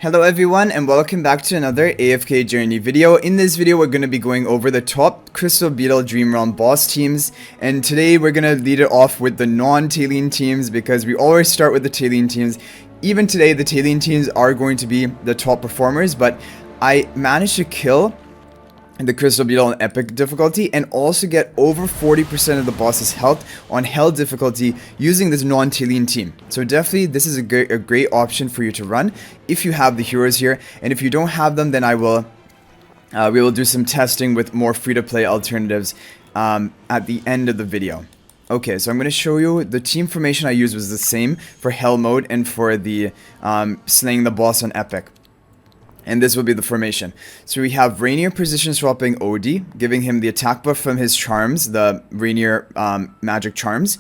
Hello everyone and welcome back to another AFK Journey video. In this video we're going to be going over the top Crystal Beetle Dream Realm boss teams, and today we're going to lead it off with the non-Talene teams because we always start with the Talene teams. Even today the Talene teams are going to be the top performers, but I managed to kill the Crystal Beetle on Epic difficulty and also get over 40% of the boss's health on Hell difficulty using this non-Talene team. So definitely this is a great option for you to run if you have the heroes here, and if you don't have them then we will do some testing with more free-to-play alternatives at the end of the video. Okay, so I'm going to show you the team formation I used was the same for Hell mode and for the slaying the boss on Epic. And this will be the formation. So we have Reinier position swapping OD, giving him the attack buff from his charms, the Reinier magic charms.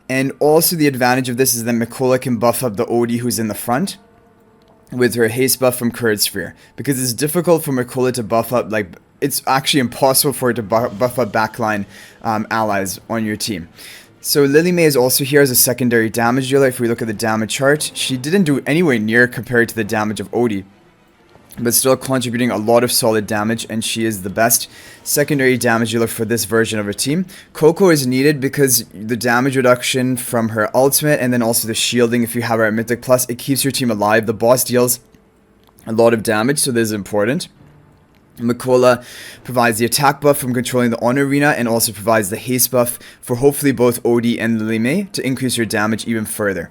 And also the advantage of this is that Mikola can buff up the OD who's in the front with her haste buff from Curd Sphere. Because it's difficult for Mikola to buff up, like, it's actually impossible for her to buff up backline allies on your team. So Lily May is also here as a secondary damage dealer. If we look at the damage chart, she didn't do anywhere near compared to the damage of OD, but still contributing a lot of solid damage, and she is the best secondary damage dealer for this version of her team. Coco is needed because the damage reduction from her ultimate and then also the shielding if you have her at Mythic Plus, it keeps your team alive. The boss deals a lot of damage, so this is important. Mikola provides the attack buff from controlling the Honor Arena and also provides the haste buff for hopefully both OD and Lily May to increase your damage even further.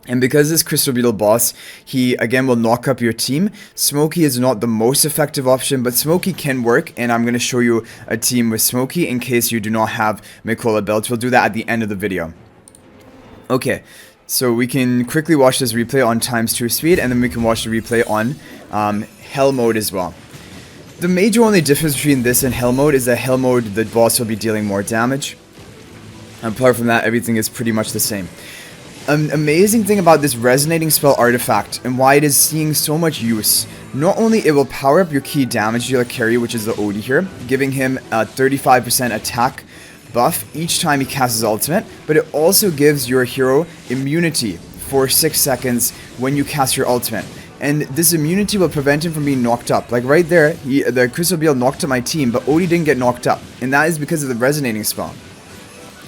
And because this Crystal Beetle boss, he again will knock up your team. Smokey is not the most effective option, but Smokey can work, and I'm going to show you a team with Smokey in case you do not have Mikola Belch. We'll do that at the end of the video. Okay, so we can quickly watch this replay on ×2 speed, and then we can watch the replay on Hell mode as well. The major only difference between this and Hell mode is that Hell mode, the boss will be dealing more damage. Apart from that, everything is pretty much the same. An amazing thing about this resonating spell artifact and why it is seeing so much use, not only it will power up your key damage dealer carry, which is the OD here, giving him a 35% attack buff each time he casts his ultimate, but it also gives your hero immunity for 6 seconds when you cast your ultimate. And this immunity will prevent him from being knocked up. Like right there, the Crystal Beetle knocked up my team, but OD didn't get knocked up, and that is because of the resonating spell.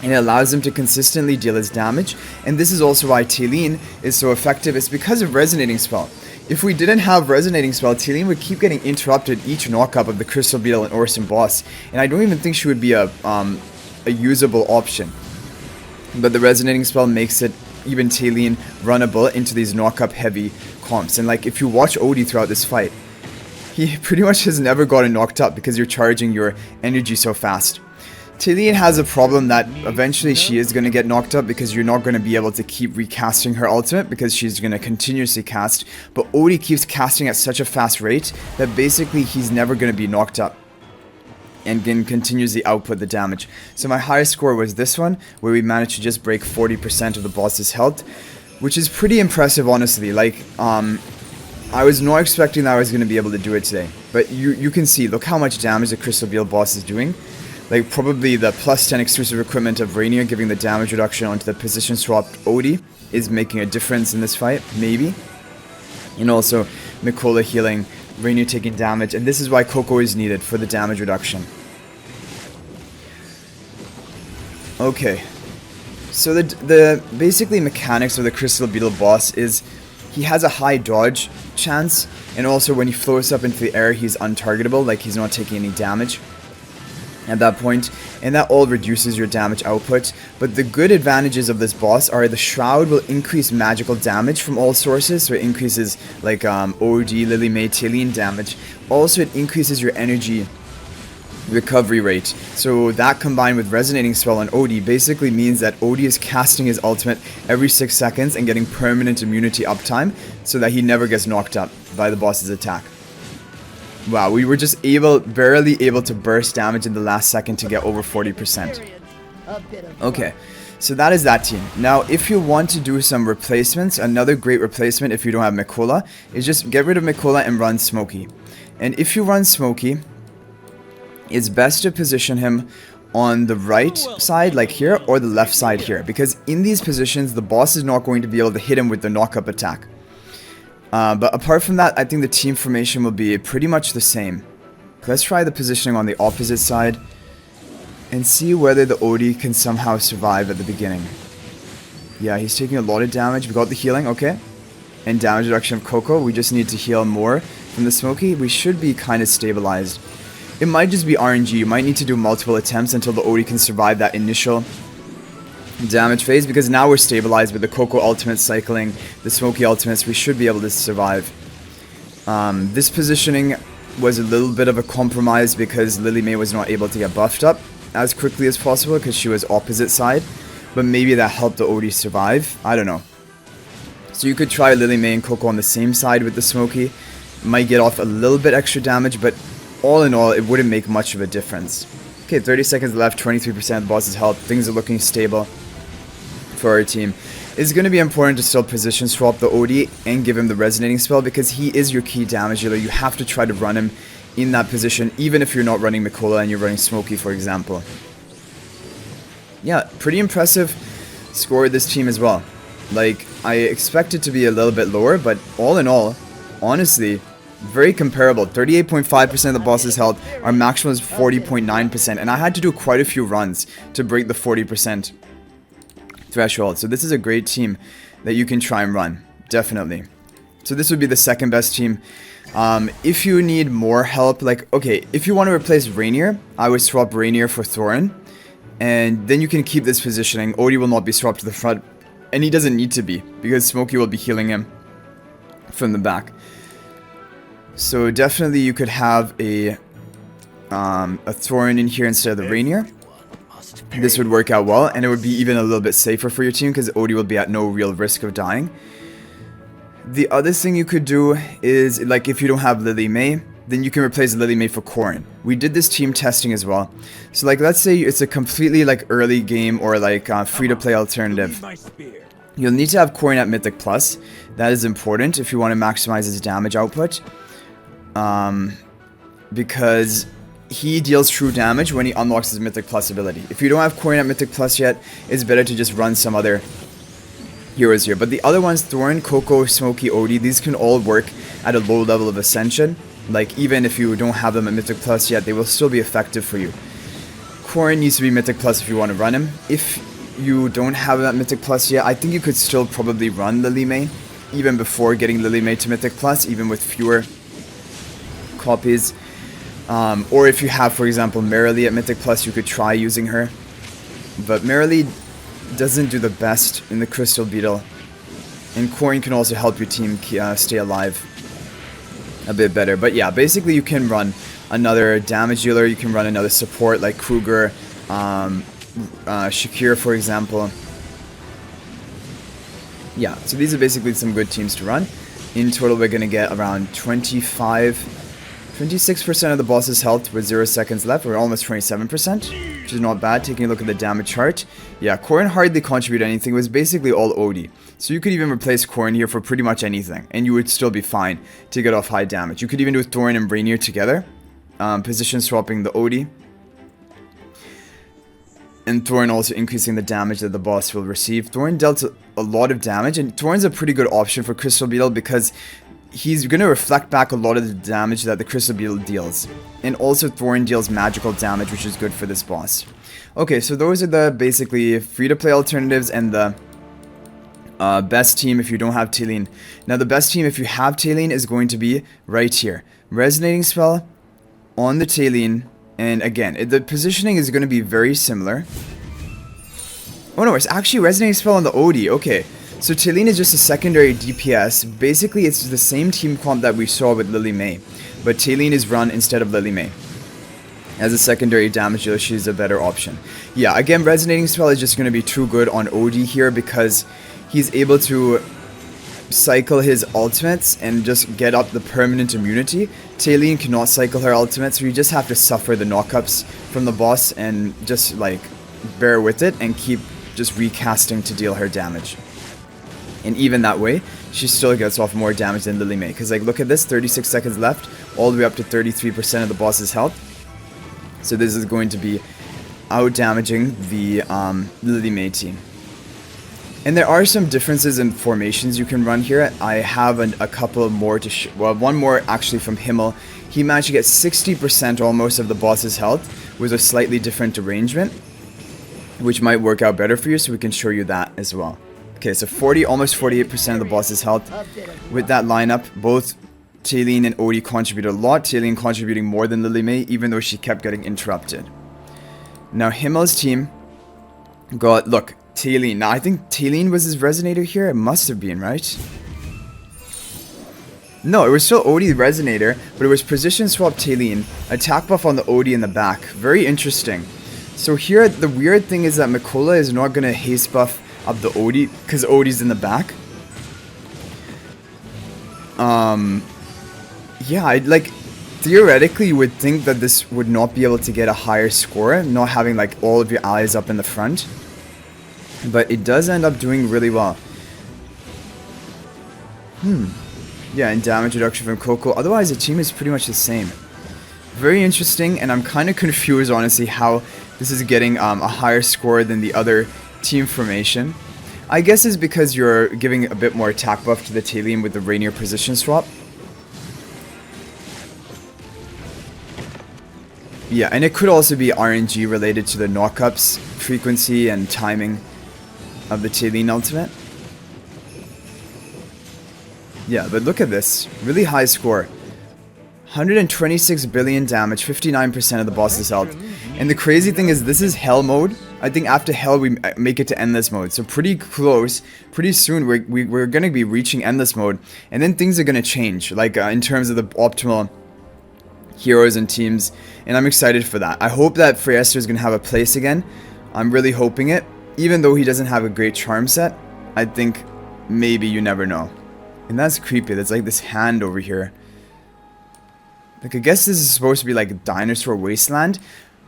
And it allows him to consistently deal his damage, and this is also why Talene is so effective. It's because of Resonating Spell. If we didn't have Resonating Spell, Talene would keep getting interrupted each knockup of the Crystal Beetle and Orson boss, and I don't even think she would be a usable option. But the Resonating Spell makes it even Talene runnable into these knockup heavy comps. And like if you watch Odie throughout this fight, he pretty much has never gotten knocked up because you're charging your energy so fast. Talene has a problem that eventually she is going to get knocked up because you're not going to be able to keep recasting her ultimate because she's going to continuously cast, but Odie keeps casting at such a fast rate that basically he's never going to be knocked up and can continuously output the damage. So my highest score was this one, where we managed to just break 40% of the boss's health, which is pretty impressive honestly. Like, I was not expecting that I was going to be able to do it today, but you can see, look how much damage the Crystal Beetle boss is doing. Like probably the +10 exclusive equipment of Reinier giving the damage reduction onto the position swapped OD is making a difference in this fight, maybe. And also Mikola healing, Reinier taking damage, and this is why Coco is needed for the damage reduction. Okay, so the basically mechanics of the Crystal Beetle boss is he has a high dodge chance, and also when he floats up into the air he's untargetable, like he's not taking any damage at that point, and that all reduces your damage output. But the good advantages of this boss are the Shroud will increase magical damage from all sources, so it increases like OD, Lily May, Talene damage. Also it increases your energy recovery rate, so that combined with Resonating Spell on OD basically means that OD is casting his ultimate every 6 seconds and getting permanent immunity uptime so that he never gets knocked up by the boss's attack. Wow, we were just barely able to burst damage in the last second to get over 40%. Okay, so that is that team. Now, if you want to do some replacements, another great replacement if you don't have Mikola is just get rid of Mikola and run Smokey. And if you run Smokey, it's best to position him on the right side, like here, or the left side here, because in these positions, the boss is not going to be able to hit him with the knockup attack. But apart from that, I think the team formation will be pretty much the same. Let's try the positioning on the opposite side and see whether the Odie can somehow survive at the beginning. Yeah, he's taking a lot of damage. We got the healing, okay. And damage reduction of Coco. We just need to heal more from the Smoky. We should be kind of stabilized. It might just be RNG. You might need to do multiple attempts until the Odie can survive that initial damage phase, because now we're stabilized with the Coco ultimate cycling, the Smoky ultimates. We should be able to survive. This positioning was a little bit of a compromise because Lily May was not able to get buffed up as quickly as possible because she was opposite side, but maybe that helped the Odie survive. I don't know. So you could try Lily May and Coco on the same side with the Smoky. Might get off a little bit extra damage, but all in all, it wouldn't make much of a difference. Okay, 30 seconds left, 23% of the boss's health. Things are looking stable for our team. It's going to be important to still position swap the Odie and give him the resonating spell because he is your key damage dealer. You have to try to run him in that position, even if you're not running Mikola and you're running Smoky, for example. Yeah, pretty impressive score of this team as well. Like, I expect it to be a little bit lower, but all in all, honestly, very comparable. 38.5% of the boss's health. Our maximum is 40.9%, and I had to do quite a few runs to break the 40% threshold. So this is a great team that you can try and run, definitely. So this would be the second best team. If you need more help, like, okay, if you want to replace Reinier, I would swap Reinier for Thorin, and then you can keep this positioning. Odie will not be swapped to the front, and he doesn't need to be, because Smokey will be healing him from the back. So definitely you could have a Thorin in here instead of the Reinier. This would work out well, and it would be even a little bit safer for your team because Odie will be at no real risk of dying. The other thing you could do is, like, if you don't have Lily May, then you can replace Lily May for Corrin. We did this team testing as well. So, like, let's say it's a completely, like, early game or, like, free-to-play alternative. You'll need to have Corrin at Mythic Plus. That is important if you want to maximize his damage output. Because he deals true damage when he unlocks his Mythic Plus ability. If you don't have Corrin at Mythic Plus yet, it's better to just run some other heroes here. But the other ones, Thorin, Coco, Smokey, Odie, these can all work at a low level of Ascension. Like, even if you don't have them at Mythic Plus yet, they will still be effective for you. Corrin needs to be Mythic Plus if you want to run him. If you don't have him at Mythic Plus yet, I think you could still probably run Lily May, even before getting Lily May to Mythic Plus, even with fewer copies. Or if you have, for example, Marilee at Mythic Plus, you could try using her. But Marilee doesn't do the best in the Crystal Beetle. And Corrin can also help your team stay alive a bit better. But yeah, basically you can run another damage dealer, you can run another support like Kruger, Shakir, for example. Yeah, so these are basically some good teams to run. In total, we're going to get around 26% of the boss's health with 0 seconds left. We're almost 27%, which is not bad. Taking a look at the damage chart. Yeah, Corrin hardly contributed anything. It was basically all Odie. So you could even replace Corrin here for pretty much anything, and you would still be fine to get off high damage. You could even do Thorin and Rainier together. Position swapping the Odie. And Thorin also increasing the damage that the boss will receive. Thorin dealt a lot of damage, and Thorin's a pretty good option for Crystal Beetle because he's going to reflect back a lot of the damage that the Crystal Beetle deals. And also Thorin deals magical damage, which is good for this boss. Okay, so those are the basically free-to-play alternatives and the best team if you don't have Talene. Now the best team if you have Talene is going to be right here. Resonating spell on the Talene. And again, the positioning is going to be very similar. Oh no, it's actually Resonating Spell on the Odie. Okay, so Talene is just a secondary DPS. Basically, it's the same team comp that we saw with Lily May. But Talene is run instead of Lily May. As a secondary damage dealer, she's a better option. Yeah, again, Resonating Spell is just going to be too good on Odie here because he's able to cycle his ultimates and just get up the permanent immunity. Talene cannot cycle her ultimate, so you just have to suffer the knockups from the boss and just like bear with it and keep just recasting to deal her damage. And even that way, she still gets off more damage than Lily May. Because like, look at this, 36 seconds left, all the way up to 33% of the boss's health. So this is going to be out damaging the Lily May team. And there are some differences in formations you can run here. I have a couple more to well, one more actually from Himmel. He managed to get 60% almost of the boss's health with a slightly different arrangement, which might work out better for you, so we can show you that as well. Okay, so almost 48% of the boss's health with that lineup. Both Talene and Odie contributed a lot. Talene contributing more than Lily May, even though she kept getting interrupted. Now Himmel's team got, look, Talene. Now I think Talene was his resonator here. It must have been, right? No, it was still Odie resonator, but it was position swap Talene, attack buff on the Odie in the back. Very interesting. So here, the weird thing is that Mikola is not going to haste buff up the Odie, because Odie's in the back. Yeah, I'd like, theoretically you would think that this would not be able to get a higher score, not having like all of your allies up in the front. But it does end up doing really well. Yeah, and damage reduction from Coco. Otherwise, the team is pretty much the same. Very interesting, and I'm kind of confused, honestly, how this is getting a higher score than the other team formation. I guess it's because you're giving a bit more attack buff to the Talene with the reinier position swap. Yeah, and it could also be RNG related to the knockups, frequency, and timing of the Talene ultimate. Yeah, but look at this. Really high score. 126 billion damage, 59% of the boss's health. And the crazy thing is, this is Hell mode. I think after Hell, we make it to Endless mode. So pretty close. Pretty soon, we're going to be reaching Endless mode. And then things are going to change, like in terms of the optimal heroes and teams. And I'm excited for that. I hope that Freyester is going to have a place again. I'm really hoping it. Even though he doesn't have a great charm set, I think maybe, you never know. And that's creepy. That's like this hand over here. Like, I guess this is supposed to be like a dinosaur wasteland.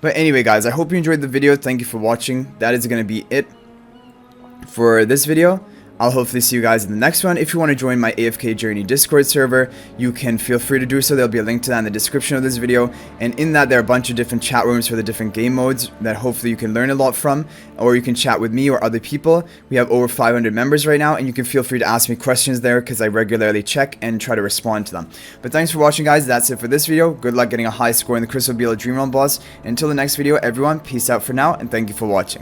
But anyway, guys, I hope you enjoyed the video. Thank you for watching. That is going to be it for this video. I'll hopefully see you guys in the next one. If you want to join my AFK Journey Discord server, you can feel free to do so. There'll be a link to that in the description of this video. And in that, there are a bunch of different chat rooms for the different game modes that hopefully you can learn a lot from. Or you can chat with me or other people. We have over 500 members right now, and you can feel free to ask me questions there because I regularly check and try to respond to them. But thanks for watching, guys. That's it for this video. Good luck getting a high score in the Crystal Beetle Dream Realm boss. And until the next video, everyone, peace out for now, and thank you for watching.